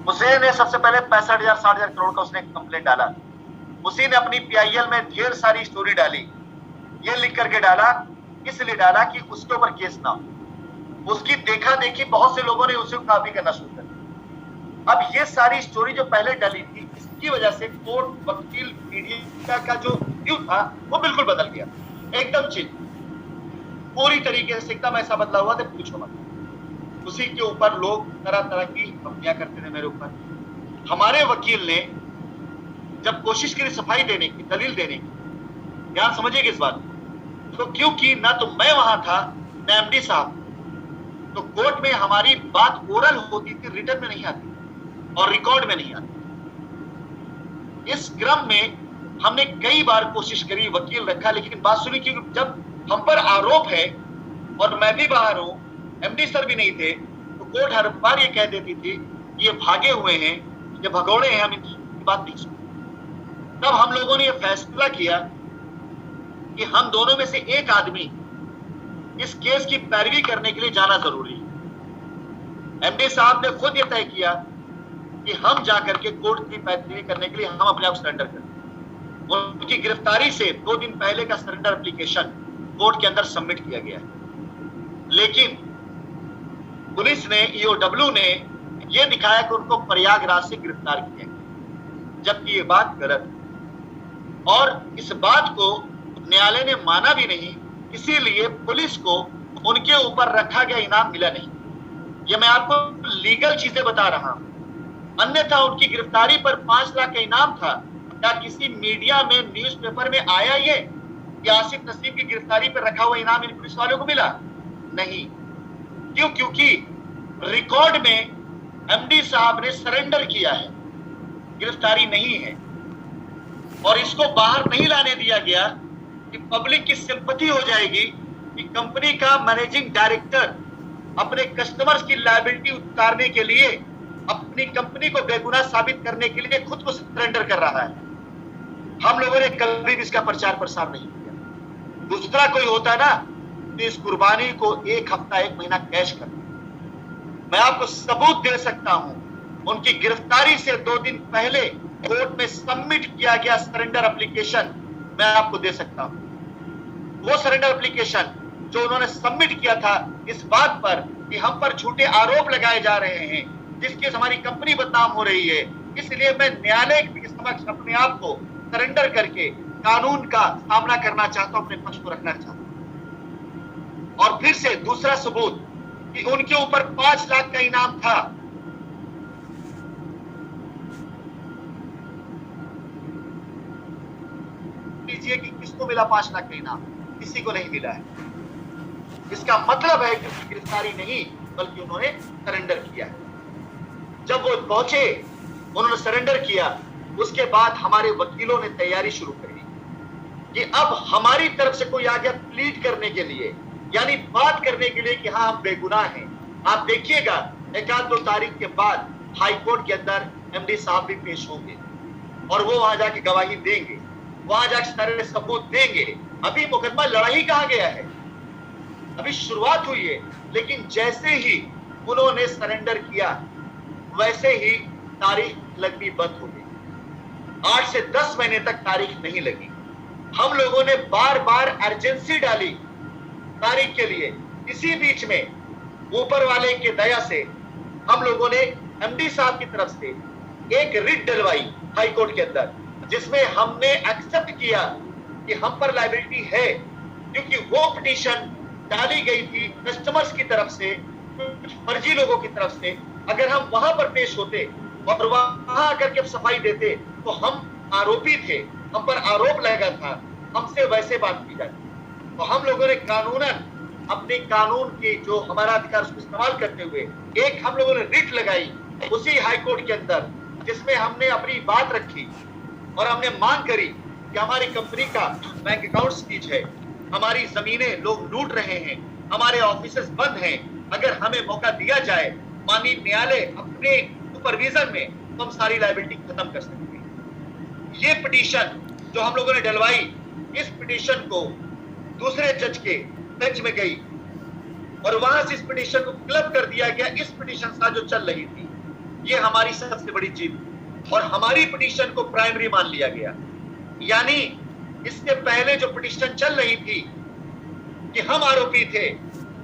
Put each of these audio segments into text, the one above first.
उसे ने सबसे पहले 65,000 60,000 करोड़ का उसने कंप्लेंट डाला। उसी ने अपनी पीआईएल में ढेर सारी स्टोरी डाली, ये लिख करके डाला, इसलिए डाला कि उसके ऊपर केस ना हो। उसकी देखा देखी बहुत से लोगों ने उसे कॉपी करना शुरू कर दिया। अब ये सारी स्टोरी जो पहले डली थी, इसकी वजह से कोर्ट, वकील, मीडिया का जो व्यू था वो बिल्कुल बदल गया, एकदम चेंज, पूरी तरीके से एकदम ऐसा बदला हुआ था, पूछो मत। उसी के ऊपर लोग तरह तरह की टिप्पणियां करते थे मेरे ऊपर। हमारे वकील ने जब कोशिश करी सफाई देने की, दलील देने की, ध्यान समझिएगा इस बात, तो क्योंकि ना तो मैं वहां था ना एमडी साहब, तो कोर्ट में हमारी बात ओरल होती थी, रिटर्न में नहीं आती और रिकॉर्ड में नहीं आती। इस क्रम में हमने कई बार कोशिश करी, वकील रखा, लेकिन बात सुनी कि जब हम पर आरोप है और मैं भी बाहर हूं, एमडी सर भी नहीं थे, तो कोर्ट हर बार ये कह देती थी ये भागे हुए हैं, ये भगोड़े हैं, हम इनकी बात नहीं सुनते। तब हम लोगों ने ये फैसला किया कि हम दोनों में से एक आदमी इस केस की पैरवी करने के लिए जाना जरूरी है। एमडी साहब ने खुद ये तय किया कि हम जाकर के कोर्ट की पैरवी करने के लिए हम अपने आप सरेंडर करें। उनकी गिरफ्तारी से 2 दिन पहले का सरेंडर एप्लीकेशन कोर्ट के अंदर सबमिट किया गया है, लेकिन पुलिस ने, ईओडब्ल्यू ने यह दिखाया कि उनको प्रयागराज से गिरफ्तार किया गया, जबकि ये बात गलत है। और इस बात को न्यायालय ने माना भी नहीं, इसीलिए पुलिस को उनके ऊपर रखा गया इनाम मिला नहीं। ये मैं आपको लीगल चीजें बता रहा हूं, अन्यथा उनकी गिरफ्तारी पर 5 लाख का इनाम था। क्या किसी मीडिया में, न्यूज़पेपर में आया ये कि आसिफ नसीम की गिरफ्तारी पर रखा हुआ इनाम इन पुलिस वालों को मिला? नहीं। क्यों? क्योंकि रिकॉर्ड में एमडी साहब ने सरेंडर किया है, गिरफ्तारी नहीं है, और इसको बाहर नहीं लाने दिया गया कि पब्लिक की सिंपैथी हो जाएगी कि कंपनी का मैनेजिंग डायरेक्टर अपने कस्टमर्स की लायबिलिटी उतारने के लिए, अपनी कंपनी को बेगुनाह साबित करने के लिए खुद को सरेंडर कर रहा है। हम लोगों ने कभी भी इसका प्रचार प्रसार नहीं किया। दूसरा कोई होता ना तो इस कुर्बानी को 1 हफ्ता 1 महीना कैश कर, मैं आपको सबूत दे सकता हूं। उनकी गिरफ्तारी से 2 दिन पहले कोर्ट में सबमिट किया गया सरेंडर एप्लीकेशन मैं आपको दे सकता हूं। वो सरेंडर एप्लीकेशन जो उन्होंने सबमिट किया था इस बात पर कि हम पर झूठे आरोप लगाए जा रहे हैं, जिसके हमारी कंपनी बदनाम हो रही है, इसलिए मैं न्यायालय के समक्ष अपने आप को सरेंडर करके कानून का सामना करना चाहता हूं, अपने पक्ष को रखना चाहता हूं। और फिर से दूसरा सबूत कि उनके ऊपर 5 लाख का इनाम था। लीजिए कि किसको मिला 5 लाख का इनाम? किसी को नहीं मिला है। इसका मतलब है कि गिरफ्तारी नहीं बल्कि उन्होंने सरेंडर किया है। जब वो पहुंचे, उन्होंने सरेंडर किया, उसके बाद हमारे वकीलों ने तैयारी शुरू करी कि अब हमारी तरफ से कोई आ गया प्लीड करने के लिए, यानी बात करने के लिए कि हाँ हम बेगुनाह हैं। आप देखिएगा 1-2 तारीख के बाद हाई कोर्ट के अंदर एमडी साहब भी पेश होंगे और वो वहां जाके गवाही देंगे, वहां जाके सारे सबूत देंगे। अभी मुकदमा लड़ाई कहां गया है, अभी शुरुआत हुई है। लेकिन जैसे ही उन्होंने सरेंडर किया वैसे ही तारीख लगनी बंद हो गई। 8 से 10 महीने तक तारीख नहीं लगी। हम लोगों ने बार बार अर्जेंसी डाली तारीख के लिए। इसी बीच में ऊपर वाले के दया से हम लोगों ने एमडी साहब की तरफ से एक रिट डलवाई हाई कोर्ट के अंदर, जिसमें हमने एक्सेप्ट किया कि हम पर लायबिलिटी है, क्योंकि वो पिटीशन डाली गई थी कस्टमर्स की तरफ से, कुछ फर्जी लोगों की तरफ से। अगर हम वहां पर पेश होते और वहां आकर के सफाई देते तो हम आरोपी थे, हम पर आरोप लगा था, हमसे वैसे बात की जाती। तो हम लोगों ने कानूनन अपने कानून की जो हमारा अधिकार उसको इस्तेमाल करते हुए एक हम लोगों ने रिट लगाई उसी हाई कोर्ट के अंदर, जिसमें हमने अपनी बात रखी और हमने मांग करी कि हमारी कंपनी का बैंक अकाउंट सीज है, हमारी जमीनें लोग लूट रहे हैं, हमारे ऑफिसेस बंद हैं, अगर हमें मौका दिया जाए माननीय न्यायालय अपने सुपरविजन में, तो हम सारी लायबिलिटी खत्म कर सकते हैं। ये पिटीशन जो हम लोगों ने डलवाई, इस पिटीशन को दूसरे जज के बेंच में गई और वहां से इस पिटीशन को क्लब कर दिया गया। इस पिटीशन साथ जो चल रही थी ये हमारी सबसे बड़ी जीत और हमारी पिटीशन को प्राइमरी मान लिया गया। यानी इससे पहले जो पिटीशन चल रही थी कि हम आरोपी थे,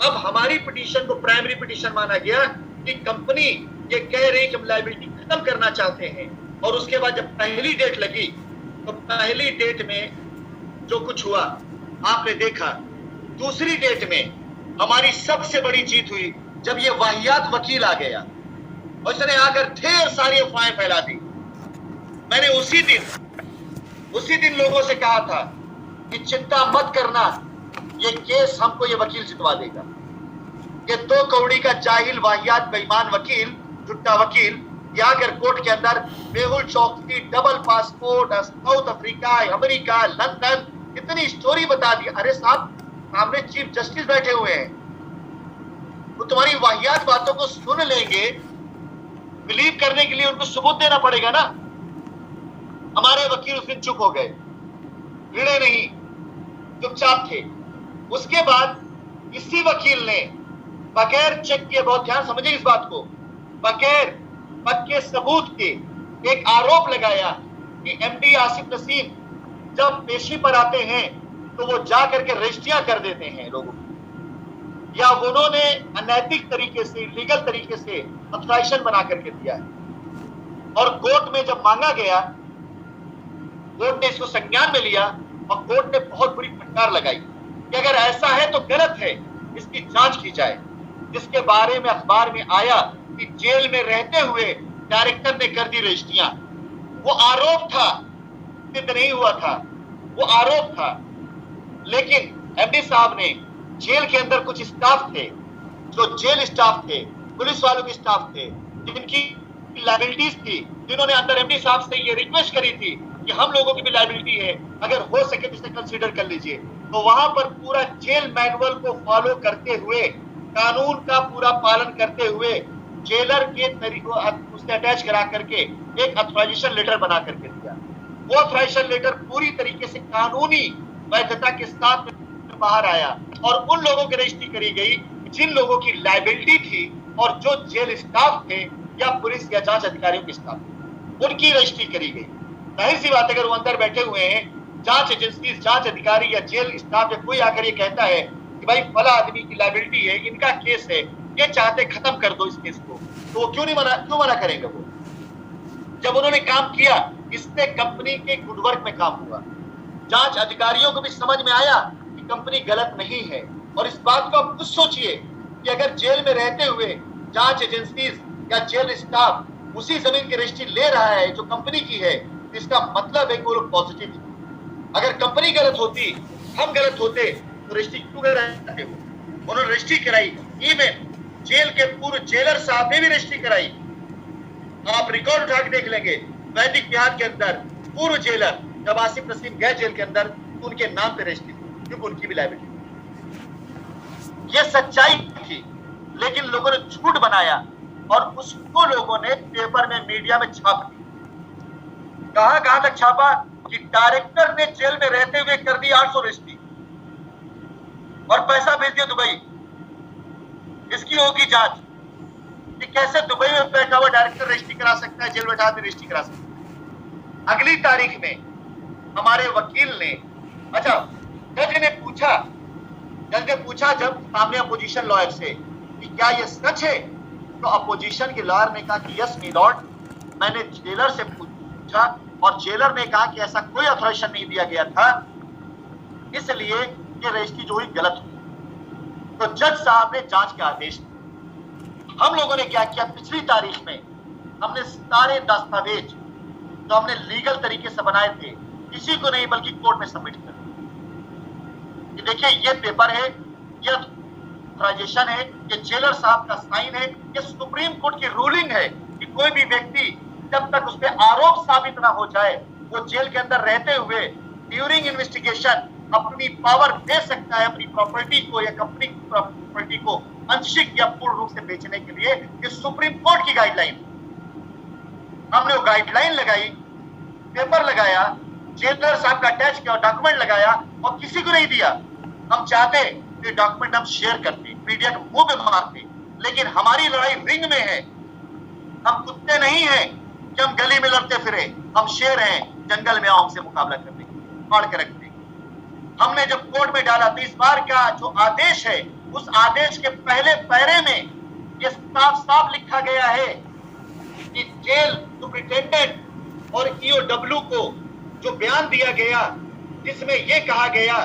अब हमारी पिटीशन को प्राइमरी पिटीशन माना गया कि कंपनी ये कह रही कि हम लायबिलिटी खत्म करना चाहते हैं। और उसके बाद जब पहली डेट लगी तो पहली डेट में जो कुछ हुआ आपने देखा। दूसरी डेट में हमारी सबसे बड़ी जीत हुई जब ये वाहियात वकील आ गया और उसने आकर ढेर सारी अफवाहें फैला दी। मैंने उसी दिन लोगों से कहा था कि चिंता मत करना, ये केस हमको ये वकील जितवा देगा। ये 2 करोड़ का जाहिल वाहियात बेईमान वकील, झूठा वकील, आकर कोर्ट के अंदर मेहुल चौकसी, double passport, south Africa, America, London, इतनी स्टोरी बता दी। अरे साहब, सामने चीफ जस्टिस बैठे हुए हैं, वो तुम्हारी वाहियात बातों को सुन लेंगे। बिलीव करने के लिए उनको सबूत देना पड़ेगा ना। हमारे वकील उस दिन चुप हो गए, भिड़े नहीं, चुपचाप थे। उसके बाद इसी वकील ने बगैर चेक किए, बहुत ध्यान समझे इस बात को, बगैर पक्के सबूत के एक आरोप लगाया कि एमडी आसिफ नसीम जब पेशी पर आते हैं तो वो जा करके रजिस्ट्रियां कर देते हैं लोगों की, या उन्होंने अनैतिक तरीके से, इलीगल तरीके से ऑथराइजेशन बना करके दिया है। और कोर्ट में जब मांगा गया, कोर्ट ने इसको संज्ञान में लिया और कोर्ट ने बहुत बुरी फटकार लगाई कि अगर ऐसा है तो गलत है, इसकी जांच की जाए। जिसके बारे में अखबार में आया कि जेल में रहते हुए डायरेक्टर ने कर दी रजिस्ट्रियां। वो आरोप था, सिद्ध नहीं हुआ था, वो आरोप था। लेकिन एमडी साहब ने, जेल के अंदर कुछ स्टाफ थे, जो जेल स्टाफ थे, पुलिस वालों के स्टाफ थे, जिनकी लायबिलिटीज थी, जिन्होंने अंदर एमडी साहब से ये रिक्वेस्ट करी थी कि हम लोगों की भी लायबिलिटी है, अगर हो सके तो इसे कंसीडर कर लीजिए। तो वहां पर पूरा जेल मैनुअल को फॉलो करते हुए, कानून का पूरा पालन करते हुए, जेलर के तरीकों उससे अटैच करा करके एक ऑथराइजेशन लेटर बना करके दिया। वो ऑथराइजेशन लेटर पूरी तरीके से कानूनी वैधता के साथ बाहर आया और उन लोगों की रजिस्ट्री करी गई जिन लोगों की लायबिलिटी थी और जो जेल स्टाफ थे या पुलिस या जांच अधिकारियों के स्टाफ, उनकी रजिस्ट्री करी गई। जाहिर सी बात, अगर वो अंदर बैठे हुए हैं, जांच एजेंसी, जांच अधिकारी या जेल स्टाफ या कोई आकर ये कहता है कि भाई फला आदमी की लायबिलिटी है, इनका केस है, ये चाहते खत्म कर दो इस केस को, तो वो क्यों मना करेंगे? वो जब उन्होंने काम किया, इससे कंपनी के गुडवर्क में काम हुआ। जांच अधिकारियों को भी समझ में आया कि कंपनी गलत नहीं है। और इस बात को आप खुद सोचिए कि अगर जेल में रहते हुए जांच एजेंसी या जेल स्टाफ उसी जमीन की रजिस्ट्री ले रहा है जो कंपनी की है, तो इसका मतलब है कि वो लोग पॉजिटिव है। अगर कंपनी गलत होती, हम गलत होते, तो रजिस्ट्री क्यों कराते हो? उन्होंने रजिस्ट्री कराई। इवन जेल के पूर्व जेलर साहब ने भी रजिस्ट्री कराई। आप रिकॉर्ड उठा के देख लेंगे, वैदिक बिहार के अंदर पूर्व जेलर जब आसिफ नसीम गए जेल के अंदर, तो उनके नाम पे रजिस्ट्री थी, क्योंकि उनकी भी लायबिलिटी। ये सच्चाई थी, लेकिन लोगों ने झूठ बनाया और उसको लोगों ने पेपर में, मीडिया में छाप दिया। कहां तक छापा कि डायरेक्टर ने जेल में रहते हुए कर दी 800 रजिस्ट्री और पैसा भेज दिया दुबई। इसकी होगी जांच कि कैसे दुबई में बैठा हुआ डायरेक्टर रजिस्ट्री करा सकता है, जेल बैठा आदमी रजिस्ट्री करा सकता है। अगली तारीख में हमारे वकील ने, अच्छा, जज ने पूछा जब सामने अपोजिशन लॉयर से कि क्या ये सच है, तो अपोजिशन के लॉयर ने कहा कि यस मी लॉर्ड, मैंने जेलर से पूछा और जेलर ने कहा कि ऐसा कोई ऑथराइजेशन नहीं दिया गया था, इसलिए ये रजिस्ट्री जो हुई गलत हुई। तो जज साहब ने जांच के आदेश दिए। हम लोगों ने क्या किया, पिछली तारीख में हमने सारे दस्तावेज जो हमने लीगल तरीके से बनाए थे, किसी को नहीं बल्कि कोर्ट में सबमिट कर दिए। देखिए, ये पेपर है, ये ऑथराइजेशन है, ये जेलर साहब का साइन है, ये सुप्रीम कोर्ट की रूलिंग है कि कोई भी व्यक्ति जब तक उस पर आरोप साबित ना हो जाए, वो जेल के अंदर रहते हुए ड्यूरिंग इन्वेस्टिगेशन अपनी पावर दे सकता है अपनी प्रॉपर्टी को या कंपनी की प्रॉपर्टी को आंशिक या पूर्ण रूप से बेचने के लिए। ये सुप्रीम कोर्ट की गाइडलाइन, हमने वो गाइडलाइन लगाई, पेपर लगाया, जेलर साहब का अटैच किया, डॉक्यूमेंट लगाया और किसी को नहीं दिया। हम चाहते कि डॉक्यूमेंट हम शेयर करते, मीडिया के मुंह पे मारते, लेकिन हमारी लड़ाई रिंग में है। हम कुत्ते नहीं हैं कि हम गली में लड़ते फिरे, हम शेर हैं, जंगल में आओ हमसे मुकाबला करने फाड़ के रख देंगे। हमने जब कोर्ट में डाला तो इस बार का जो आदेश है उस आदेश के पहले पैरे में ये साफ साफ लिखा गया है कि जेल सुपरिटेंडेंट और ईओडब्ल्यू को जो बयान दिया गया जिसमें यह कहा गया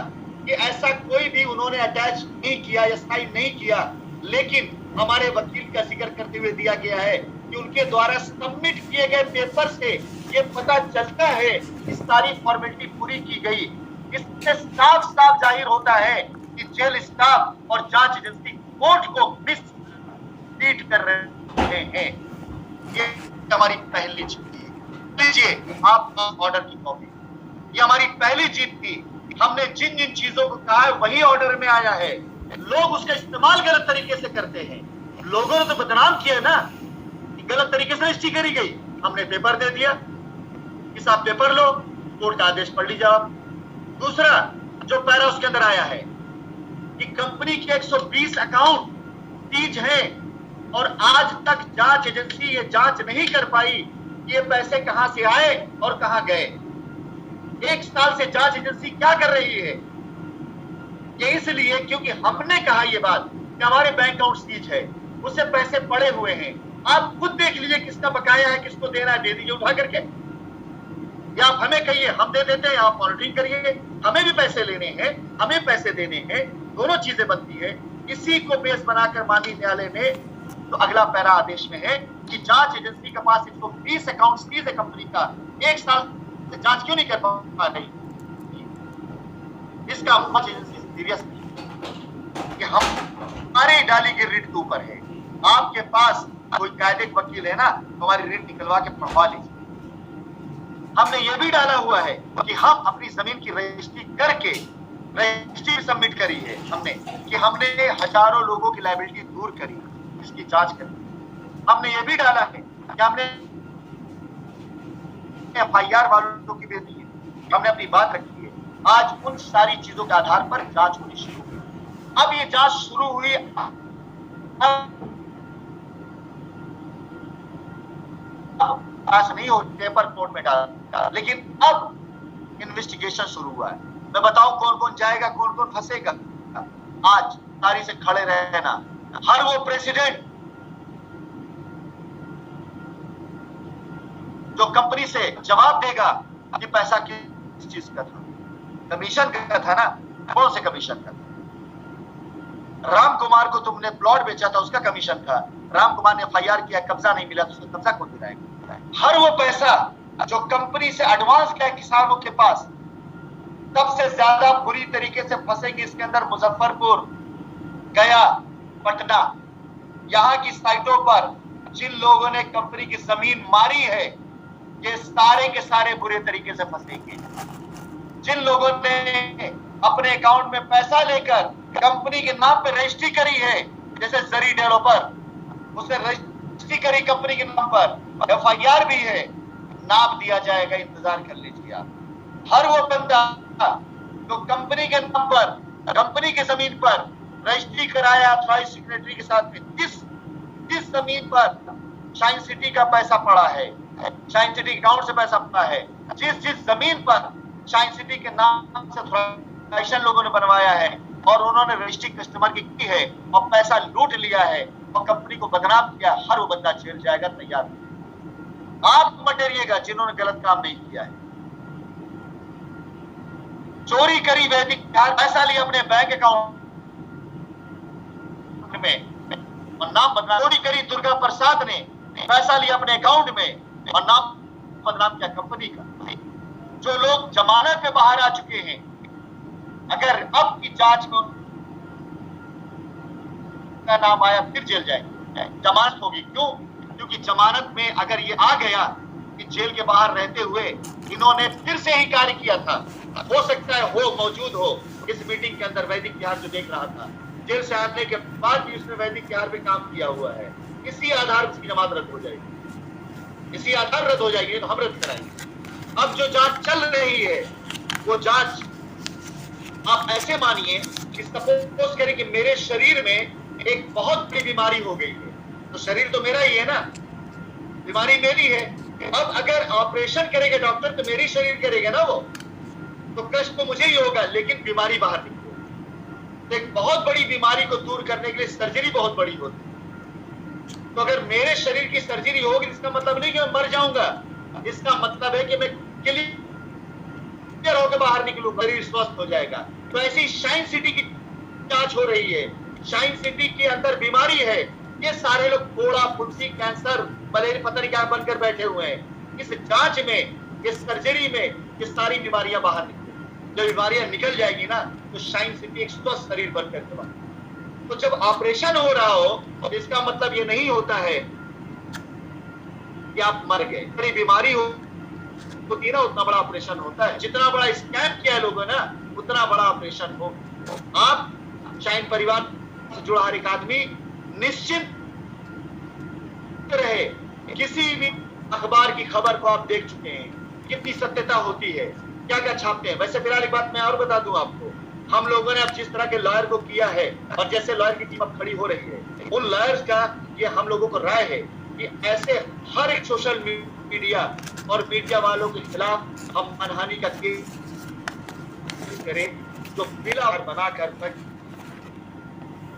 कि ऐसा कोई भी उन्होंने अटैच नहीं किया या साइन नहीं किया, लेकिन हमारे वकील का जिक्र करते हुए दिया गया है कि उनके द्वारा सबमिट किए गए पेपर से ये पता चलता है कि सारी फॉर्मेलिटी पूरी की गई। इससे साफ साफ जाहिर होता है कि जेल स्टाफ और जांच एजेंसी कोर्ट को मिसलीड कर रहे हैं। ये हमारी पहली जीत थी। लीजिए आपका ऑर्डर की कॉपी, ये हमारी पहली जीत थी। हमने जिन जिन चीजों को कहा है वही ऑर्डर में आया है। लोग उसका इस्तेमाल गलत तरीके से करते हैं। लोगों ने तो बदनाम किया ना कि गलत तरीके से रजिस्ट्री करी गई। हमने पेपर दे दिया कि साहब पेपर लो, कोर्ट का आदेश पढ़ लीजिए आप। दूसरा जो पैरा उसके अंदर आया है कि कंपनी के 120 अकाउंट सीज हैं और आज तक जांच एजेंसी ये जांच नहीं कर पाई कि ये पैसे कहां से आए और कहां गए। 1 साल से जांच एजेंसी क्या कर रही है? ये इसलिए क्योंकि हमने कहा ये बात कि हमारे बैंक अकाउंट सीज है, उससे पैसे पड़े हुए हैं। आप खुद देख लीजिए किसका बकाया है, किसको देना है, दे दीजिए उठा करके, या आप हमें कहिए हम दे देते हैं, आप मॉनिटरिंग करिए। हमें भी पैसे लेने हैं, हमें पैसे देने हैं, दोनों चीजें बनती है। इसी को बेस बनाकर माननीय न्यायालय ने तो अगला पैरा आदेश में है कि जांच एजेंसी के पास 120 अकाउंट सीज है कंपनी का, 1 साल से जांच क्यों नहीं कर पा रही? इसका जांच एजेंसी सीरियस नहीं कि हम हमारे डाली की रिट के ऊपर है। आपके पास कोई कायदे वकील है ना, हमारी रिट निकलवा के पढ़वा लीजिए। हमने ये भी डाला हुआ है कि हम अपनी जमीन की रजिस्ट्री करके रजिस्ट्री सबमिट करी है हमने कि हमने हजारों लोगों की लायबिलिटी दूर करी, इसकी जांच करी। हमने ये भी डाला है कि हमने एफआईआर वालों की भी दी है, हमने अपनी बात रखी है। आज उन सारी चीजों के आधार पर जांच होनी शुरू हुई। अब ये जांच शुरू हुई, जांच नहीं हो पेपर कोर्ट में डाला, लेकिन अब इन्वेस्टिगेशन शुरू हुआ है। मैं बताऊं कौन कौन जाएगा, कौन कौन फंसेगा। आज तारी से खड़े रहना, हर वो प्रेसिडेंट जो कंपनी से जवाब देगा कि पैसा किस चीज का था, कमीशन का था ना, कौन से कमीशन का था? राम कुमार को तुमने प्लॉट बेचा था, उसका कमीशन था। राम कुमार ने एफआईआर किया, कब्जा नहीं मिला, तो उसका कब्जा कौन दिलाएगा? हर वो पैसा जो कंपनी से एडवांस गया किसानों के पास, सबसे ज्यादा बुरी तरीके से फंसेंगे इसके अंदर मुजफ्फरपुर, गया, पटना, यहाँ की साइटों पर जिन लोगों ने कंपनी की जमीन मारी है, ये सारे के सारे बुरे तरीके से फंसेंगे। जिन लोगों ने अपने अकाउंट में पैसा लेकर कंपनी के नाम पे रजिस्ट्री करी है, जैसे जरी डेवलपर, उसने रजिस्ट्री करी कंपनी के नाम पर, एफआईआर भी है, नाम दिया जाएगा, इंतजार कर लीजिए आप। हर वो बंदा जो कंपनी के नाम पर, कंपनी की जमीन पर रजिस्ट्री कराया ऑथराइज सिग्नेटरी के साथ में, जिस जमीन पर शाइन सिटी का पैसा पड़ा है, शाइन सिटी अकाउंट से पैसा पड़ा है, जिस जमीन पर शाइन सिटी के नाम से ऑथराइजेशन लोगों ने बनवाया है और उन्होंने रजिस्ट्री कस्टमर की है और पैसा लूट लिया है और कंपनी को बदनाम किया, हर वो बंदा जेल जाएगा। तैयार आप मत डरिएगा जिन्होंने गलत काम नहीं किया है। चोरी करी वैदिक पैसा लिया अपने बैंक अकाउंट में और नाम बदनाम, चोरी करी दुर्गा प्रसाद ने, पैसा लिया अपने अकाउंट में और नाम बदनाम किया कंपनी का। जो लोग जमानत पे बाहर आ चुके हैं, अगर अब की जांच में उनका नाम आया फिर जेल जाएंगे, जमानत होगी। क्यों? क्योंकि जमानत में अगर ये आ गया कि जेल के बाहर रहते हुए इन्होंने फिर से ही कार्य किया था, हो सकता है हो मौजूद हो इस मीटिंग के अंदर वैदिक विहार जो देख रहा था, जेल से आने के बाद भी उसने वैदिक विहार पे काम किया हुआ है, इसी आधार उसकी जमानत रद्द हो जाएगी, इसी आधार रद्द हो जाएगी, तो हम रद्द कराएंगे। अब जो जांच चल रही है वो जांच आप ऐसे मानिए कि सपोज करें कि मेरे शरीर में एक बहुत बड़ी बीमारी हो गई है, तो शरीर तो मेरा ही है ना, बीमारी मेरी है। अब अगर ऑपरेशन करेगा डॉक्टर तो मेरी शरीर करेगा ना वो, तो कष्ट तो मुझे ही होगा, लेकिन बीमारी बाहर निकलेगी। एक बहुत बड़ी बीमारी को दूर करने के लिए सर्जरी बहुत बड़ी होती है। तो अगर मेरे शरीर की सर्जरी होगी, इसका मतलब नहीं कि मैं मर जाऊंगा, इसका मतलब है कि मैं क्लियर होकर बाहर निकलूंगा, शरीर स्वस्थ हो जाएगा। तो ऐसी शाइन सिटी की जांच हो रही है। शाइन सिटी के अंदर बीमारी है, ये सारे लोग फोड़ा, फुंसी, कैंसर, मलेरिया, पता नहीं क्या बनकर बैठे हुए हैं। इस जांच में, इस सर्जरी में ये सारी बीमारियां बाहर निकलेंगी। जब बीमारियां निकल जाएगी ना, तो शाइन सिटी एक स्वस्थ शरीर बनकर के बाहर। तो जब ऑपरेशन हो रहा हो तो इसका मतलब ये नहीं होता है कि आप मर गए। बड़ी बीमारी होती है ना, उतना बड़ा ऑपरेशन होता है। जितना बड़ा स्कैम किया है लोगों ने, उतना बड़ा ऑपरेशन हो। आप शाइन परिवार से जुड़ा हर एक आदमी निश्चित रहे, किसी भी अखबार की खबर को आप देख चुके हैं, कितनी सत्यता होती है, क्या क्या छापते हैं। वैसे फिलहाल एक बात मैं और बता दूं आपको, हम लोगों ने अब जिस तरह के लॉयर को किया है, और जैसे लॉयर की टीम अब खड़ी हो रही है, उन लॉयर्स का ये हम लोगों को राय है कि ऐसे हर एक सोशल मीडिया और मीडिया वालों के खिलाफ हम मानहानि का केस करें, जो बिला बनाकर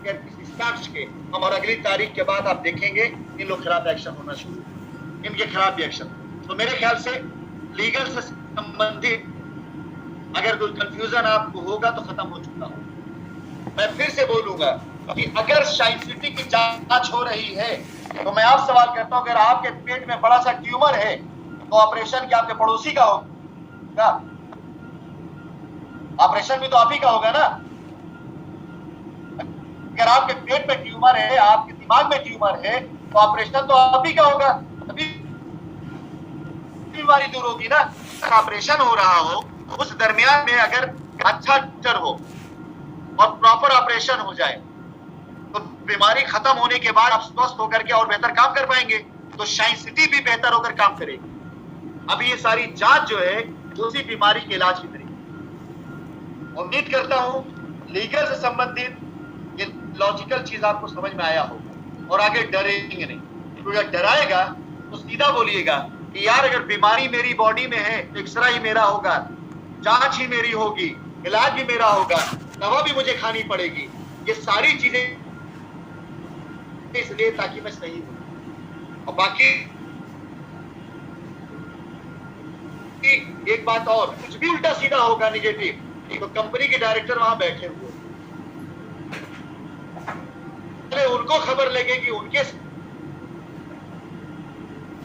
किसी साक्ष्य के हम, और अगली तारीख के बाद आप देखेंगे इन लोग खिलाफ एक्शन होना शुरू, इनके खिलाफ भी एक्शन। तो मेरे ख्याल से लीगल से संबंधित अगर कोई कंफ्यूजन आपको होगा तो खत्म हो चुका हो। मैं फिर से बोलूंगा कि अगर शाइन सिटी की जांच हो रही है तो मैं आप सवाल करता हूं, अगर आपके पेट में बड़ा सा ट्यूमर है तो ऑपरेशन क्या आपके पड़ोसी का होगा? ऑपरेशन भी तो आप ही का होगा ना। अगर आपके पेट में ट्यूमर है, आपके दिमाग में ट्यूमर है, तो ऑपरेशन तो आप ही का होगा, तभी बीमारी दूर होगी ना। ऑपरेशन हो रहा हो, उस दरमियान में अगर अच्छा डॉक्टर हो और प्रॉपर ऑपरेशन हो जाए तो बीमारी खत्म होने के बाद आप स्वस्थ होकर के और बेहतर काम कर पाएंगे, तो शाइन सिटी भी बेहतर होकर काम करेगी। अभी ये सारी जांच जो है उसी बीमारी के इलाज की करेगी। उम्मीद करता हूं लीगल से संबंधित ये लॉजिकल चीज आपको समझ में आया होगा और आगे डरेंगे नहीं। तो अगर डराएगा तो सीधा बोलिएगा कि यार अगर बीमारी मेरी बॉडी में है, एक्सरे ही मेरा होगा, जांच ही मेरी होगी, इलाज भी मेरा होगा, दवा भी मुझे खानी पड़ेगी, ये सारी चीजें इसलिए ताकि मैं सही हूं। और बाकी एक बात और, कुछ भी उल्टा सीधा होगा निगेटिव, तो कंपनी के डायरेक्टर वहां बैठे हुए, उनको खबर लगेगी, उनके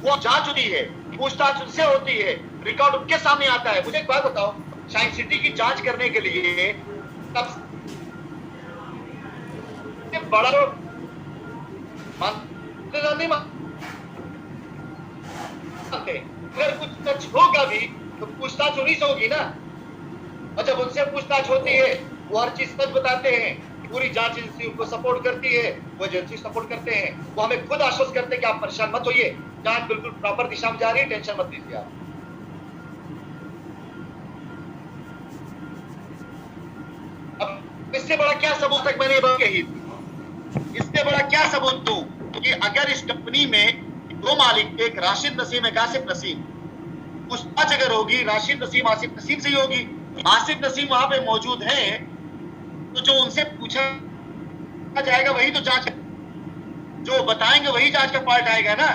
वो जांच होती है, पूछताछ उनसे होती है, रिकॉर्ड उनके सामने आता है। मुझे एक बात बताओ, शाइन सिटी की जांच करने के लिए सबसे बड़ा नहीं मानते, अगर कुछ सच होगा भी तो पूछताछ उन्हीं से होगी ना। और जब उनसे पूछताछ होती है वो हर चीज सच बताते हैं, पूरी जांच एजेंसी उनको सपोर्ट करती है, वो एजेंसी सपोर्ट करते हैं, वो हमें खुद आश्वस्त करते हैं कि आप परेशान मत होइए, जांच बिल्कुल प्रॉपर दिशा में जा रही है, टेंशन मत लीजिए आप। अब इससे बड़ा क्या सबूत, तक मैंने ये बात कही थी, इससे बड़ा क्या सबूत दूं कि अगर इस कंपनी में दो मालिक, एक राशिद नसीम, एक आसिफ नसीम, पूछताछ अगर होगी राशिद नसीम आसिफ नसीम से ही होगी। आसिफ नसीम वहां पे मौजूद हैं तो जो उनसे पूछा जाएगा वही तो जांच, जो बताएंगे वही जांच का पार्ट आएगा ना।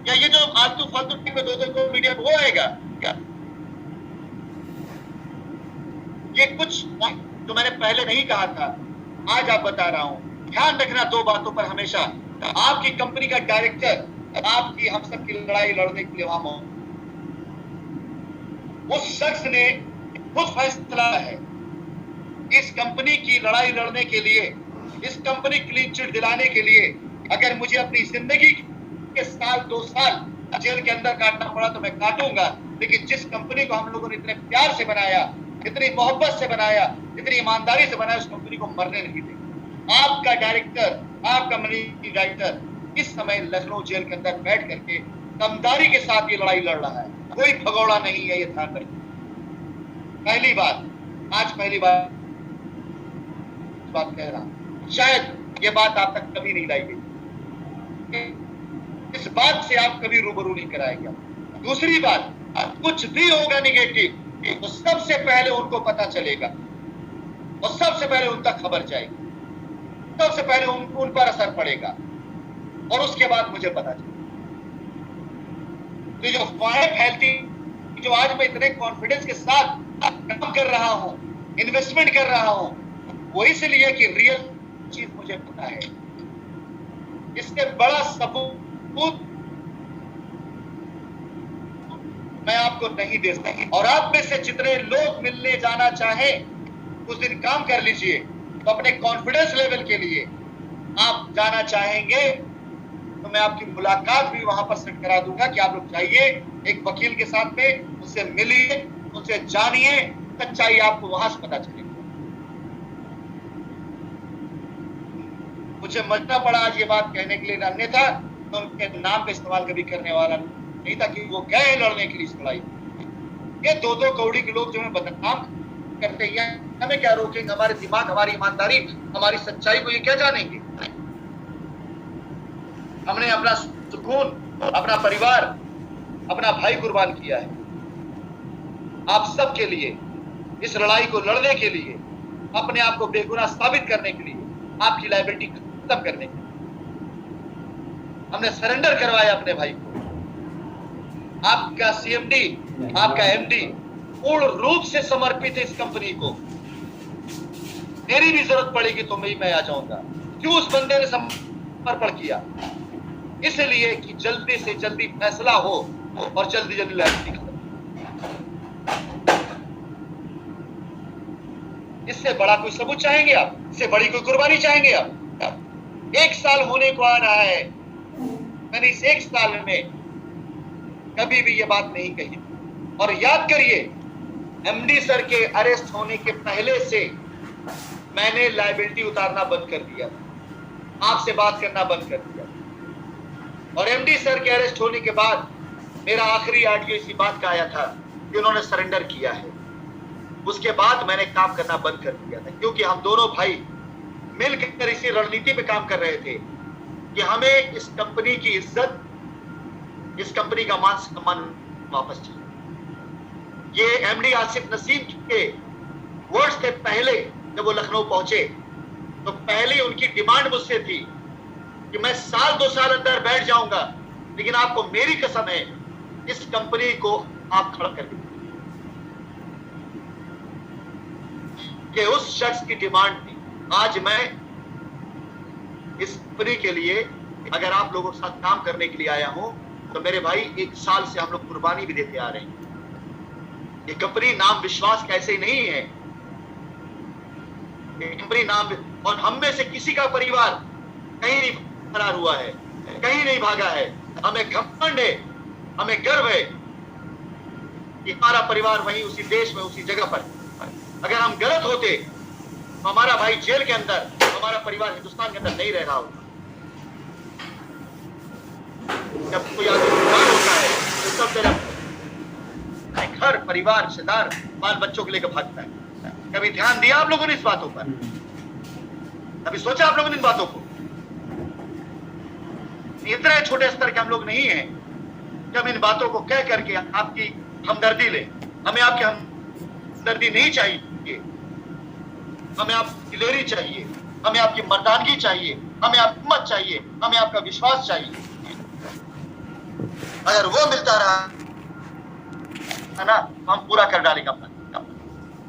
या ये जो फालतू फालतू दो मीडिया वो आएगा क्या? ये कुछ जो मैंने पहले नहीं कहा था आज आप बता रहा हूं। ध्यान रखना दो बातों पर हमेशा, आपकी कंपनी का डायरेक्टर आपकी हम सब की लड़ाई लड़ने के लिए वहां मौजूद, उस शख्स ने खुद फैसला है इस कंपनी की लड़ाई लड़ने के लिए, इस कंपनी क्लीन चिट दिलाने के लिए अगर मुझे अपनी जिंदगी के साल 2 साल जेल के अंदर काटना पड़ा तो मैं काटूंगा, लेकिन जिस कंपनी को हम लोगों ने इतने प्यार से बनाया, इतनी मोहब्बत से बनाया, इतनी ईमानदारी से बनाया, उस कंपनी को मरने नहीं देंगे। आपका डायरेक्टर, आपका मैनेजिंग डायरेक्टर इस समय लखनऊ जेल के अंदर बैठ करके दमदारी के साथ ये लड़ाई लड़ रहा है, कोई भगौड़ा नहीं है, ये ध्यान रखिए। पहली बात, आज पहली बात कह रहा हूं, शायद ये बात आप तक कभी नहीं लाई गई। इस बात से आप कभी रूबरू नहीं कराएंगे। दूसरी बात, कुछ भी होगा निगेटिव तो सबसे पहले उनको पता चलेगा और सबसे पहले उन तक खबर जाएगी, सबसे पहले उन पर असर पड़ेगा और उसके बाद मुझे पता चलेगा। तो जो अफवाहें फैलती, जो आज मैं इतने कॉन्फिडेंस के साथ काम कर रहा हूं, इन्वेस्टमेंट कर रहा हूं, वो इसलिए कि रियल चीज मुझे पता है। इससे बड़ा सबूत मैं आपको नहीं दे सकता। और आप में से जितने लोग मिलने जाना चाहें उस दिन काम कर लीजिए। तो अपने कॉन्फिडेंस लेवल के लिए आप जाना चाहेंगे तो मैं आपकी मुलाकात भी वहां पर सेट करा दूंगा कि आप लोग जाइए एक वकील के साथ में, उससे मिलिए, उनसे जानिए, सच्चाई आपको वहां से पता चलेगी। मुझे मजबूर पड़ा आज ये बात कहने के लिए, अन्यथा तो उनके नाम का इस्तेमाल कभी करने वाला नहीं था कि वो गए लड़ने के लिए इस लड़ाई। ये दो कौड़ी के लोग जो है बदनाम करते हैं, हमें क्या रोकेंगे? हमारे दिमाग, हमारी ईमानदारी, हमारी सच्चाई को ये क्या जानेंगे? हमने अपना सुकून, अपना परिवार, अपना भाई कुर्बान किया है आप सब के लिए, इस लड़ाई को लड़ने के लिए, अपने आप को बेगुनाह साबित करने के लिए, आपकी लायबिलिटी खत्म करने के लिए हमने सरेंडर करवाया अपने भाई को। आपका सीएमडी, आपका एमडी पूर्ण रूप से समर्पित है इस कंपनी को। मेरी भी जरूरत पड़ेगी तो मैं आ जाऊंगा। क्यों उस बंदे ने समर्पण किया? इसलिए कि जल्दी से जल्दी फैसला हो और जल्दी जल्दी लाइबिलिटी खत्म। इससे बड़ा कोई सबूत चाहेंगे आप? इससे बड़ी कोई कुर्बानी चाहेंगे आप? 1 साल होने को आ रहा है, मैंने इस 1 साल में कभी भी ये बात नहीं कही। और याद करिए, एमडी सर के अरेस्ट होने के पहले से मैंने लायबिलिटी उतारना बंद कर दिया, आपसे बात करना बंद कर दिया। और एमडी सर के अरेस्ट होने के बाद मेरा आखिरी ऑडियो इसी बात का आया था कि उन्होंने सरेंडर किया है। उसके बाद मैंने काम करना बंद कर दिया था, क्योंकि हम दोनों भाई मिलकर इसी रणनीति पे काम कर रहे थे कि हमें इस कंपनी की इज्जत, इस कंपनी का मान सम्मान वापस चाहिए। ये एमडी आसिफ नसीम के वर्ड्स थे। पहले जब वो लखनऊ पहुंचे तो पहले उनकी डिमांड मुझसे थी कि मैं 1-2 साल अंदर बैठ जाऊंगा, लेकिन आपको मेरी कसम है इस कंपनी को आप खड़ा कर दीजिए। कि उस शख्स की डिमांड थी। आज मैं इस कंपनी के लिए अगर आप लोगों के साथ काम करने के लिए आया हूं तो मेरे भाई 1 साल से हम लोग कुर्बानी भी देते आ रहे हैं। ये कंपनी नाम विश्वास कैसे ही नहीं है, ये कंपनी नाम, और हम में से किसी का परिवार कहीं नहीं फरार हुआ है, कहीं नहीं भागा है। हमें घमंड है, हमें गर्व है कि हमारा परिवार वहीं उसी देश में, उसी जगह पर। अगर हम गलत होते तो हमारा भाई जेल के अंदर, हमारा परिवार हिंदुस्तान के अंदर नहीं रह रहा होता। जब कोई आदमी बीमार होता है तो सब मेरा घर, परिवार, रिश्तेदार, बाल बच्चों को लेकर भागता है। कभी ध्यान दिया आप लोगों ने इस बातों पर? कभी सोचा आप लोगों ने इन बातों को? इतने छोटे स्तर के हम लोग नहीं हैं कि हम इन बातों को कह करके आपकी हमदर्दी ले। हमें आपकी हमदर्दी नहीं चाहिए, हमें आपकी दिलेरी चाहिए, हमें आपकी मर्दानगी चाहिए, हमें आपकी हिम्मत चाहिए, हमें आपका विश्वास चाहिए। अगर वो मिलता रहा है ना, हम पूरा कर डालेंगे अपना।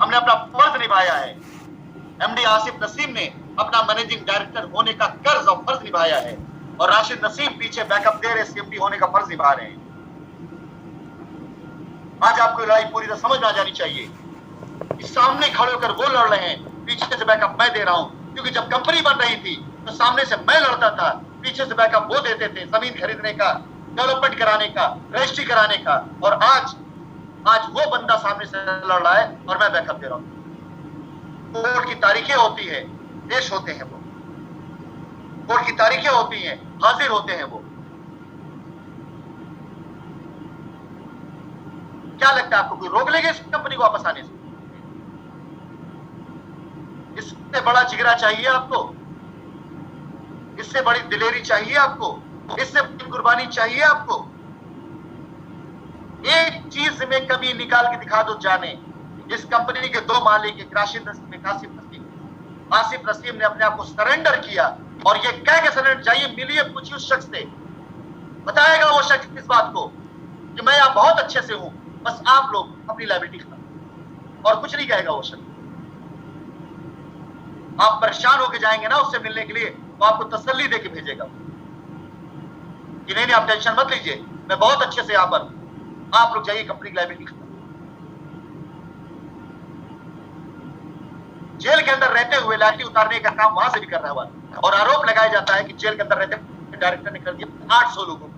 हमने अपना फर्ज निभाया है। एमडी आसिफ नसीम ने अपना मैनेजिंग डायरेक्टर होने का कर्ज और फर्ज निभाया है, और राशिद नसीम पीछे बैकअप दे रहे, सीएमडी होने का फर्ज निभा रहे हैं। आज आपको लड़ाई पूरी तरह समझ में आ जानी चाहिए। इस सामने खड़े होकर वो लड़ रहे हैं, पीछे से बैकअप मैं दे रहा हूं। क्योंकि जब कंपनी बन रही थी तो सामने से मैं लड़ता था, पीछे से बैकअप वो देते थे, जमीन खरीदने का, डेवलपमेंट कराने का, रजिस्ट्री कराने का। और आज वो बंदा सामने से लड़ रहा है और मैं बैकअप दे रहा हूं। कोर्ट की तारीखें होती है, पेश होते हैं वो, कोर्ट की तारीखें होती हैं, हाजिर होते हैं वो। क्या लगता है आपको कोई रोक लेगा इस कंपनी को वापस आने से? इससे बड़ा जिगरा चाहिए आपको? इससे बड़ी दिलेरी चाहिए आपको? इससे कुर्बानी चाहिए आपको? एक चीज में कभी निकाल के दिखा दो जाने, इस कंपनी के दो मालिक आसिफ नसीम ने अपने आप को सरेंडर किया और ये कह के सरेंडर, जाइए मिलिए, पूछिए उस शख्स से, बताएगा वो शख्स इस बात को कि मैं यहां बहुत अच्छे से हूं, बस आप लोग अपनी लायबिलिटी खत्म, और कुछ नहीं कहेगा वो शख्स। आप परेशान होकर जाएंगे ना उससे मिलने के लिए, तो आपको तसल्ली देके भेजेगा कि नहीं आप टेंशन मत लीजिए, मैं बहुत अच्छे से यहां पर, आप लोग जाइए कंपनी की लायबिलिटी खत्म। जेल के अंदर रहते हुए लाठी उतारने का काम वहां से भी कर रहा है, और आरोप लगाया जाता है कि जेल के अंदर रहते डायरेक्टर ने कर दिया 800 लोगों को।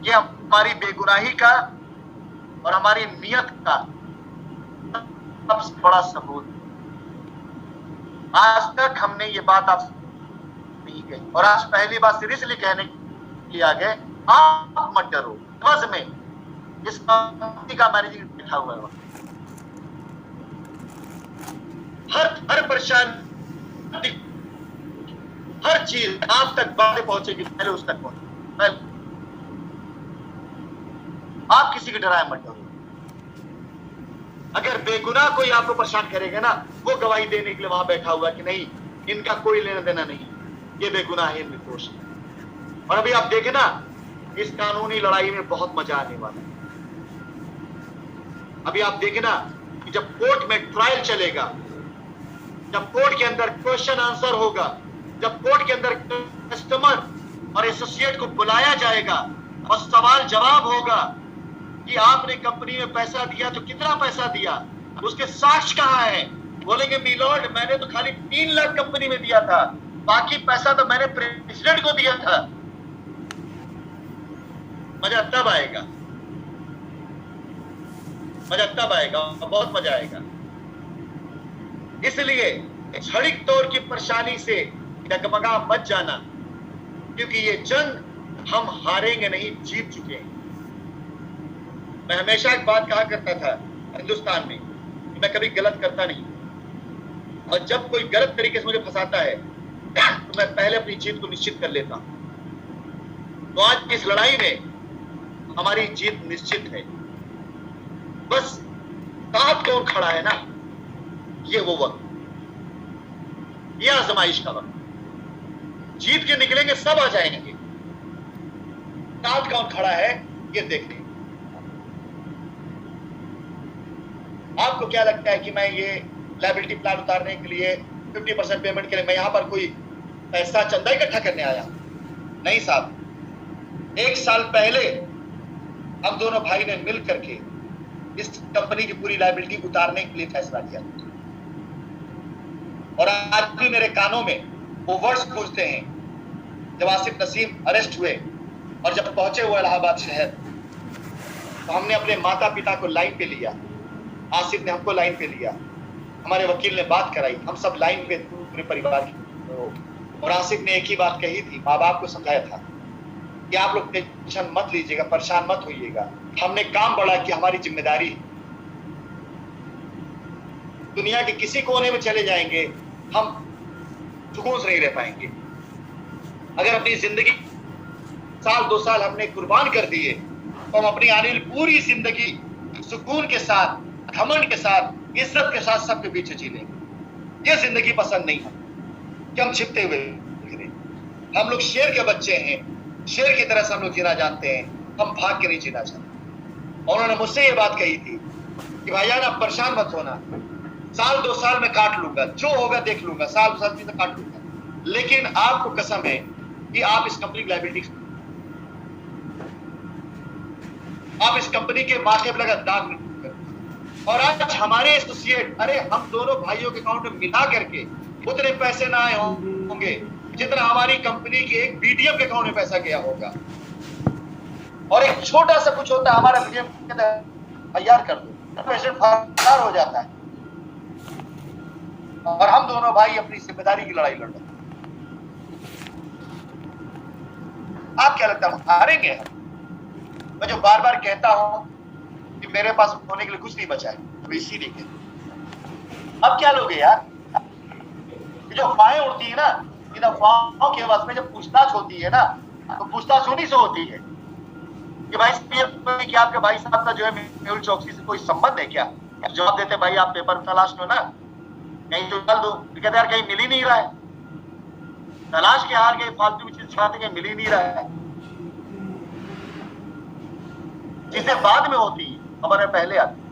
ये हमारी बेगुनाही का और हमारी नियत का सबसे बड़ा सबूत। आज तक हमने ये बात आप नहीं कही, और आज पहली बार सीरियसली कहने के लिए आ गए, आप मत डरो। बस में इस कंपनी का मैनेजिंग बैठा हुआ है, हर परेशानी, हर चीज आप तक बातें पहुंचेगी, पहले उस तक पहुंचे। आप किसी के डराए मत डरो। अगर बेगुनाह कोई आपको परेशान करेगा ना, वो गवाही देने के लिए वहां बैठा हुआ कि नहीं, इनका कोई लेना देना नहीं, ये बेगुनाह है, निर्दोष है। और अभी आप देखें ना, इस कानूनी लड़ाई में बहुत मजा आने वाला है। अभी आप देखें ना कि जब कोर्ट में ट्रायल चलेगा, जब कोर्ट के अंदर क्वेश्चन आंसर होगा, जब कोर्ट के अंदर कस्टमर और एसोसिएट को बुलाया जाएगा और सवाल जवाब होगा कि आपने कंपनी में पैसा दिया तो कितना पैसा दिया, उसके साक्ष्य कहां है? बोलेंगे मिलॉर्ड, मैंने तो खाली 3 लाख कंपनी में दिया था, बाकी पैसा तो मैंने प्रेसिडेंट को दिया था। मजा तब आएगा, मजा तब आएगा, बहुत मजा आएगा। इसलिए क्षणिक तौर की परेशानी से डगमगा मत जाना, क्योंकि ये जंग हम हारेंगे नहीं, जीत चुके हैं। मैं हमेशा एक बात कहा करता था हिंदुस्तान में कि मैं कभी गलत करता नहीं, और जब कोई गलत तरीके से मुझे फंसाता है तो मैं पहले अपनी जीत को निश्चित कर लेता हूं। तो आज इस लड़ाई में हमारी जीत निश्चित है। बस साथ कौन खड़ा है ना, ये वो वक्त, ये आजमाइश का वक्त। जीत के निकलेंगे, सब आ जाएंगे। साथ कौन खड़ा है ये देखते हैं। आपको क्या लगता है कि मैं ये लायबिलिटी प्लान उतारने के लिए 50% पेमेंट के लिए मैं यहां पर कोई पैसा चंदा इकट्ठा करने आया? नहीं साहब, 1 साल पहले हम दोनों भाई ने मिल करके इस कंपनी की पूरी लायबिलिटी उतारने के लिए फैसला किया, और आज भी मेरे कानों में वो वर्ड्स गूंजते हैं जब आसिफ नसीम अरेस्ट हुए और जब पहुंचे हुए इलाहाबाद शहर, तो हमने अपने माता पिता को लाइन पे लिया, आसिफ ने हमको लाइन पे लिया, हमारे वकील ने बात कराई, हम सब लाइन पे पूरे परिवार की। और आसिफ ने एक ही बात कही थी, माँ बाप को समझाया था कि आप लोग टेंशन मत लीजिएगा, परेशान मत होइएगा, हमने काम बढ़ा कि हमारी जिम्मेदारी है। दुनिया के किसी कोने में चले जाएंगे, हम सुकून से नहीं रह पाएंगे। अगर अपनी जिंदगी 1-2 साल हमने कुर्बान कर दिए, तो हम अपनी आने वाली पूरी जिंदगी सुकून के साथ, घमंड के साथ, इज्जत के साथ सबके बीच जी लेंगे। ये जिंदगी पसंद नहीं है कि हम छिपते हुए फिरें। हम लोग शेर के बच्चे हैं, शेर की तरह से हम लोग जीना जानते हैं, हम भाग के नहीं जीना चाहते। और उन्होंने मुझसे ये बात कही थी कि भाईजान आप परेशान मत होना, 1-2 साल में काट लूंगा, जो होगा देख लूंगा, 1-2 साल में काट लूंगा, लेकिन आपको कसम है कि आप इस कंपनी की लायबिलिटी, आप इस कंपनी के माथे पर लगा दाग नहीं। और आज हमारे एसोसिएट, अरे हम दोनों भाइयों के अकाउंट में मिला करके उतने पैसे ना आए होंगे जितना हमारी कंपनी के एक बीडीएम के अकाउंट में पैसा गया होगा। और एक छोटा सा कुछ होता है, हमारा बीडीएम तैयार कर दो, पेशेंट फरार हो जाता है, और हम दोनों भाई अपनी जिम्मेदारी की लड़ाई लड़ रहे हैं। आप क्या लगता है हारेंगे हम? मैं जो बार बार कहता हूं कि मेरे पास होने के लिए कुछ नहीं बचा है, तो इसीलिए कहता हूं अब क्या लोगे यार? जो अफवाहें उड़ती है ना, इन अफवाहों के आवाज में जब पूछताछ होती है ना, तो पूछताछ उन्हीं से होती है कि भाई क्या आपके भाई साहब का जो है मेहुल चौकसी से कोई संबंध है क्या? जवाब देते भाई आप पेपर तलाश लो ना, कहीं तो डाल दो। कहते यार कहीं मिल ही नहीं रहा है, तलाश के हार गए, फालतू की चीज छाते के मिल ही नहीं रहा है। चीजें बाद में होती है, हमारे पहले आती।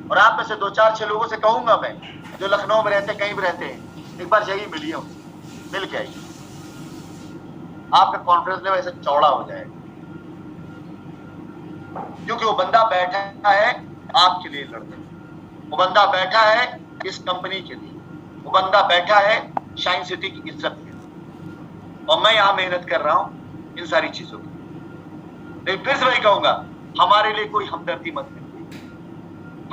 और आप में से 2-4-6 लोगों से कहूंगा मैं, जो लखनऊ में रहते कहीं भी रहते हैं, एक बार जाइए मिलिए उनसे, मिल के आइए, आपका कॉन्फिडेंस लेवल ऐसे चौड़ा हो जाएगा। क्योंकि वो बंदा बैठा है आपके लिए लड़ने, वो बंदा बैठा है इस कंपनी के लिए, वो बंदा बैठा है शाइन सिटी की इज्जत के लिए, और मैं यहां मेहनत कर रहा हूं इन सारी चीजों की। लेकिन फिर से वही कहूंगा, हमारे लिए कोई हमदर्दी मत करिए,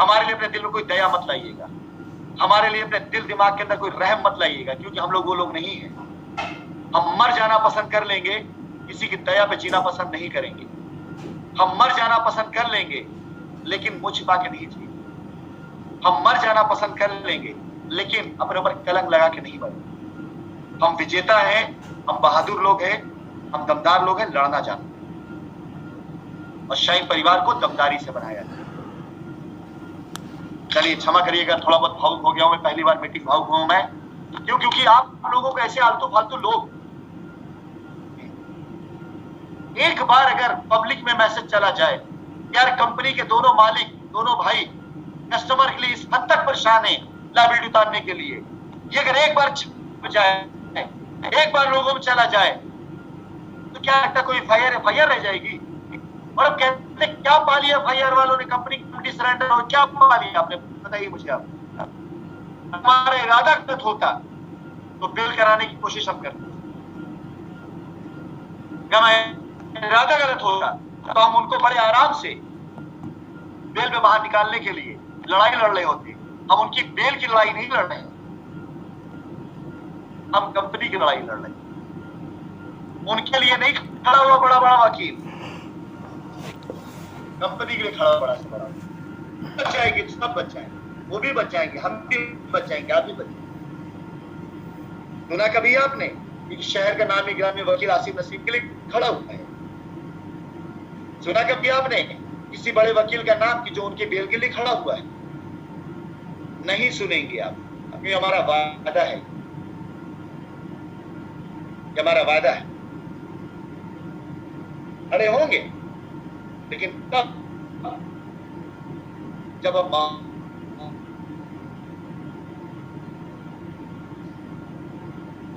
हमारे लिए अपने दिल में कोई दया मत लाइएगा, हमारे लिए अपने दिल दिमाग के अंदर कोई रहम मत लाइएगा, क्योंकि हम लोग वो लोग नहीं हैं। हम मर जाना पसंद कर लेंगे, किसी की दया पे जीना पसंद नहीं करेंगे। हम मर जाना पसंद कर लेंगे, लेकिन मुंह छिपा के नहीं जिएंगे। हम मर जाना पसंद कर लेंगे, लेकिन अपने ऊपर कलंक लगा के नहीं मरेंगे। हम विजेता हैं, हम बहादुर लोग हैं, हम दमदार लोग हैं, लड़ना जानते हैं, और शाइन परिवार को दमदारी से बनाया है। चलिए क्षमा करिएगा, थोड़ा बहुत भावुक हो गया हूं मैं, पहली बार मीटिंग भावुक हूं मैं, क्योंकि आप लोगों को ऐसे आलतू फालतू लोग, एक बार अगर पब्लिक में मैसेज चला जाए, यार कंपनी के दोनों मालिक, दोनों भाई कस्टमर के लिए इस हद तक परेशान है लायबिलिटी उतारने के लिए, ये अगर एक बार छप जाए, एक बार लोगों में चला जाए, तो क्या लगता कोई एफआईआर रह जाएगी? और अब कहते क्या पा लिया एफआईआर वालों ने, कंपनी सरेंडर हो, क्या पा लिया आपने? बताइए मुझे आप। हमारा इरादा गलत होता तो बिल कराने की कोशिश हम करते, इरादा गलत होगा तो हम उनको बड़े आराम से बेल पे बाहर निकालने के लिए लड़ाई लड़ रहे होते। हम उनकी बेल की लड़ाई नहीं लड़ रहे, हम कंपनी की लड़ाई लड़ रहे। उनके लिए नहीं खड़ा हुआ बड़ा बड़ा वकील, कंपनी के लिए खड़ा बड़ा से बड़ा। बच जाएंगे, सब बच जाएंगे, वो भी बच जाएंगे, हम भी बच जाएंगे, आप भी बच जाएंगे। सुना कभी आपने कि शहर का नामी ग्रामी वकील आसिफ नसीम के लिए खड़ा हुआ है? सुना कभी आपने किसी बड़े वकील का नाम कि जो उनके बेल के लिए खड़ा हुआ है? नहीं सुनेंगे आप, क्योंकि हमारा वादा है, हमारा वादा है, खड़े होंगे, लेकिन तब जब हम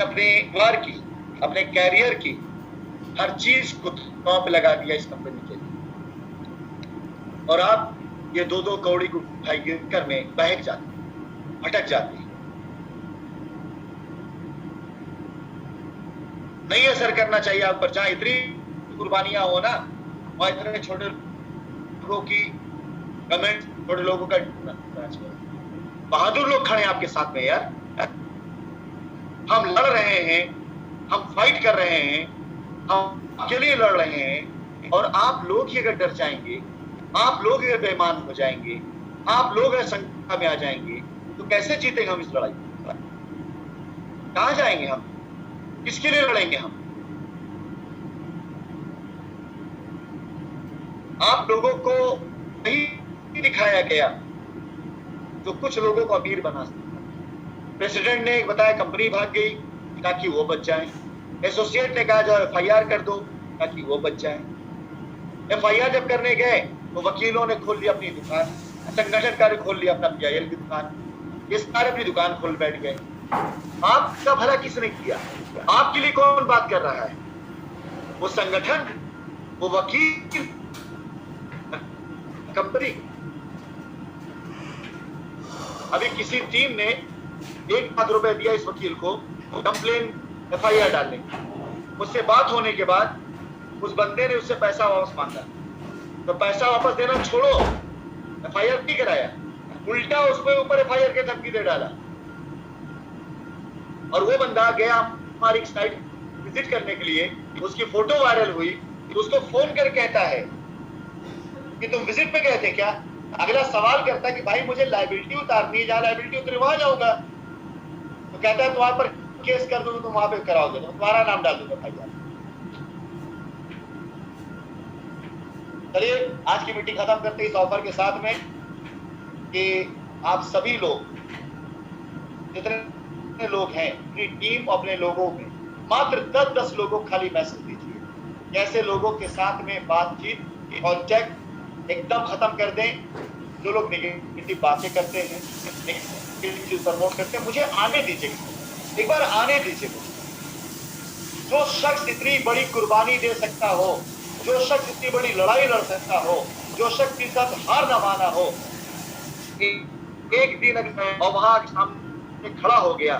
अपने वार की, अपने कैरियर की हर चीज को दांव पे लगा दिया इस कंपनी के लिए, और आप ये 2-2 कौड़ी को उठाई गिर में बहक जाते, भटक जाते। नहीं असर करना चाहिए आप पर, जहां इतनी कुर्बानियां हो ना, वहां इतने छोटे लोगों की कमेंट, छोटे लोगों का बहादुर लोग खड़े हैं आपके साथ में यार। हम लड़ रहे हैं, हम फाइट कर रहे हैं, हम आपके लिए लड़ रहे हैं, और आप लोग ही अगर डर जाएंगे, आप लोग अगर बेईमान हो जाएंगे, आप लोग अगर संकट में आ जाएंगे, तो कैसे जीतेंगे हम इस लड़ाई? कहां जाएंगे हम? किसके लिए लड़ेंगे हम? आप लोगों को नहीं दिखाया गया जो कुछ लोगों को अमीर बना सकता। प्रेसिडेंट ने बताया कंपनी भाग गई ताकि वो बच जाए, एसोसिएट ने कहा जो एफआईआर कर दो ताकि वो बच जाए। एफआईआर जब करने गए तो वकीलों ने खोल लिया अपनी दुकान, संगठनकार ने खोल लिया अपना पीआईएल की दुकान, ये सारे अपनी दुकान खोल बैठ गए। आपका भला किसने किया? आपके लिए कौन बात कर रहा है? वो संगठन, वो वकील, कंपनी। अभी किसी टीम ने 1 लाख रुपए दिया इस वकील को कंप्लेन एफआईआर डालने, उससे बात होने के बाद उस बंदे ने उससे पैसा वापस मांगा, तो पैसा वापस देना छोड़ो, एफआईआर नहीं कराया, उल्टा उसके ऊपर एफआईआर के धमकी दे डाला। और वो बंदा गया हमारी साइट विजिट करने के लिए, उसकी फोटो वायरल हुई, तो उसको फोन कर कहता है कि तुम विजिट पे गए थे क्या? अगला सवाल करता है कि भाई मुझे लाइबिलिटी उतारनी है, जहां लाइबिलिटी उतरी वहां जाऊंगा। तो कहता है तुम्हारे पर केस कर दूंगा, तुम वहां पे कराओगे तो तुम्हारा नाम डाल दूंगा भाई। चलिए आज की मीटिंग खत्म करते हैं इस ऑफर के साथ में कि आप सभी लोग जितने लोग हैं अपनी टीम अपने लोगों में मात्र 10-10 लोगों को खाली मैसेज दीजिए। ऐसे लोगों के साथ में बातचीत कॉन्टैक्ट एकदम खत्म कर दें जो लोग नेगेटिव बातें करते हैं, नेगेटिव प्रमोट करते हैं। मुझे आने दीजिए, एक बार आने दीजिए। जो शख्स इतनी बड़ी कुर्बानी दे सकता हो, जो शख्स इतनी बड़ी लड़ाई लड़ सकता हो, जो शख्स के साथ हार न माना हो, एक दिन अगर और वहां सामने खड़ा हो गया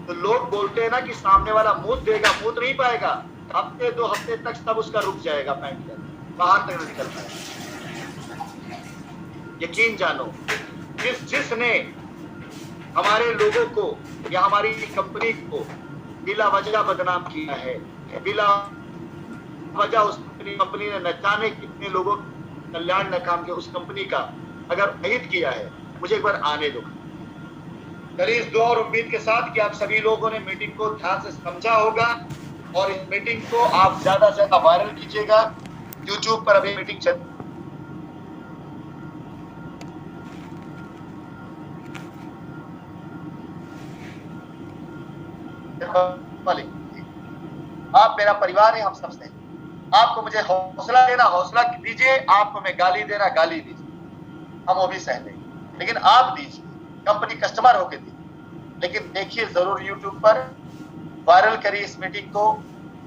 तो लोग बोलते हैं ना कि सामने वाला मुंह देगा, मुंह नहीं पाएगा, हफ्ते 2 हफ्ते तक सब उसका रुक जाएगा, पैंट का बाहर तक नहीं निकल पाएगा। यकीन जानो, जिसने हमारे लोगों को या हमारी कंपनी को बिला वजह बदनाम किया है, बिला वजह उस कंपनी ने न जाने कितने लोगों कल्याण न काम किया, उस कंपनी का अगर अहित किया है, मुझे एक बार आने दो। करिए इस दुआ और उम्मीद के साथ कि आप सभी लोगों ने मीटिंग को ध्यान से समझा होगा और इस मीटिंग को आप ज्यादा से ज्यादा वायरल कीजिएगा। यूट्यूब पर अभी मीटिंग चल आप मेरा परिवार है, हम सबसे आपको मुझे हौसला देना, हौसला दीजिए। आपको मैं गाली देना, गाली दीजिए, हम वो भी सह लेंगे, लेकिन आप दीजिए, कंपनी कस्टमर होके दीजिए। लेकिन देखिए जरूर यूट्यूब पर वायरल करिए इस मीटिंग को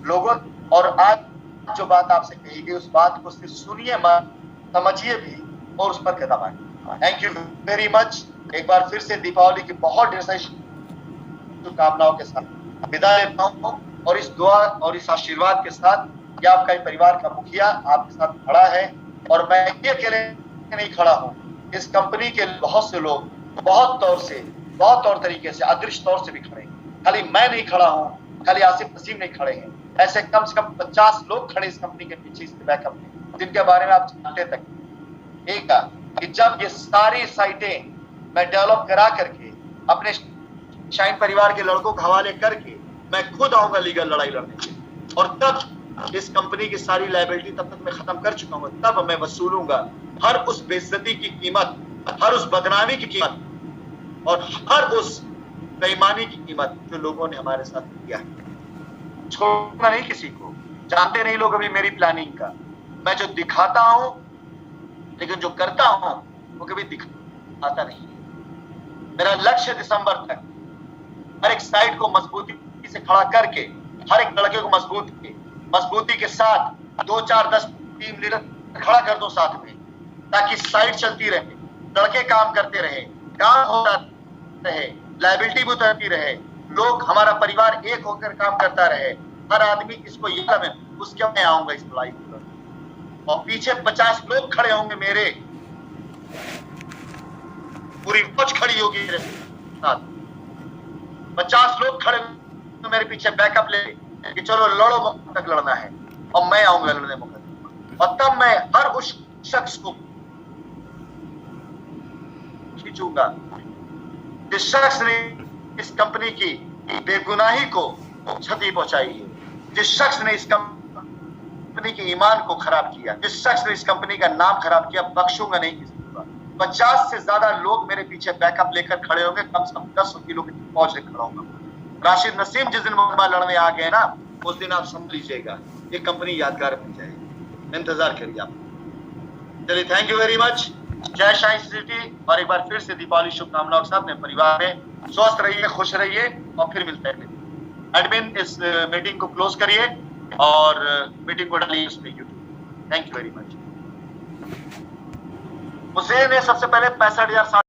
लोगों, और आज जो बात आपसे कही गई उस बात को सिर्फ सुनिए मत, समझिए भी और उस पर कदम आए। Thank you very much. एक बार फिर से दीपावली की बहुत ढेर सारी शुभकामनाओं के साथ विदा लेता हूँ और इस दुआ और इस आशीर्वाद के साथ कि आपका परिवार का मुखिया आपके साथ खड़ा है और मैं ये अकेले नहीं खड़ा हूँ। इस कंपनी के बहुत से लोग बहुत तौर तरीके से अदृश्य तौर से भी खड़े हैं। खाली मैं नहीं खड़ा हूँ, खाली आसिफ नसीम नहीं खड़े हैं, ऐसे कम से कम 50 लोग खड़े इस कंपनी के पीछे, इस बैकअप में, जिनके बारे में आप जानते तक। एक कि जब ये सारी साइटें मैं डेवलप करा करके अपने शाइन परिवार के लड़कों को हवाले करके मैं खुद आऊंगा लीगल लड़ाई लड़ने के, और तब इस कंपनी की सारी लायबिलिटी तब तक मैं खत्म कर चुका हूं, तब मैं वसूलूंगा हर उस बेइज्जती की कीमत, हर उस बदनामी की कीमत और हर उस बेईमानी की कीमत जो लोगों ने हमारे साथ किया है। छोड़ना नहीं किसी को, जानते नहीं लोग अभी मेरी प्लानिंग का। मैं जो दिखाता हूं लेकिन जो करता हूं वो कभी दिखाता नहीं। मेरा लक्ष्य दिसंबर तक हर एक साइट को मजबूती से खड़ा करके, हर एक लड़के को मजबूती के साथ 2, 4, 10 टीम लीडर खड़ा कर दो साथ में, ताकि साइट चलती रहे, लड़के काम करते रहे, काम होता रहे, लायबिलिटी भी उतरती रहे, लोग, हमारा परिवार एक होकर काम करता रहे। हर आदमी इसको याद है, उसके मैं आऊंगा इस लड़ाई पर, और पीछे 50 लोग खड़े होंगे मेरे, पूरी फौज खड़ी होगी मेरे साथ, 50 लोग खड़े तो मेरे पीछे बैकअप ले कि चलो लड़ो, मुकदमे तक लड़ना है, और मैं आऊंगा लड़ने मुकदमे। और तब मैं हर उस शख्स को खींचूंगा जिस शख्स ने इस कंपनी की बेगुनाही को क्षति पहुंचाई है, जिस शख्स ने इस कंपनी के ईमान को खराब किया, जिस शख्स ने इस कंपनी का नाम खराब किया, बख्शूंगा नहीं किसी को। 50 से ज्यादा लोग मेरे पीछे बैकअप लेकर खड़े होंगे, कम से कम 10 किलो की फौज लेकर खड़ा होगा। राशिद नसीम जिस दिन मुकदमा लड़ने आ गए ना, उस दिन आप समझ लीजिएगा ये कंपनी यादगार बन जाएगी। इंतजार करिए आप। चलिए, थैंक यू वेरी मच। जय शाइन सिटी, और एक बार फिर से दीपावली शुभकामनाओं के साथ अपने परिवार में स्वस्थ रहिए, खुश रहिए, और फिर मिलते हैं। एडमिन इस मीटिंग को क्लोज करिए और मीटिंग को डालिए उसमें YouTube. Thank you very much. Hussain ने सबसे पहले 65,000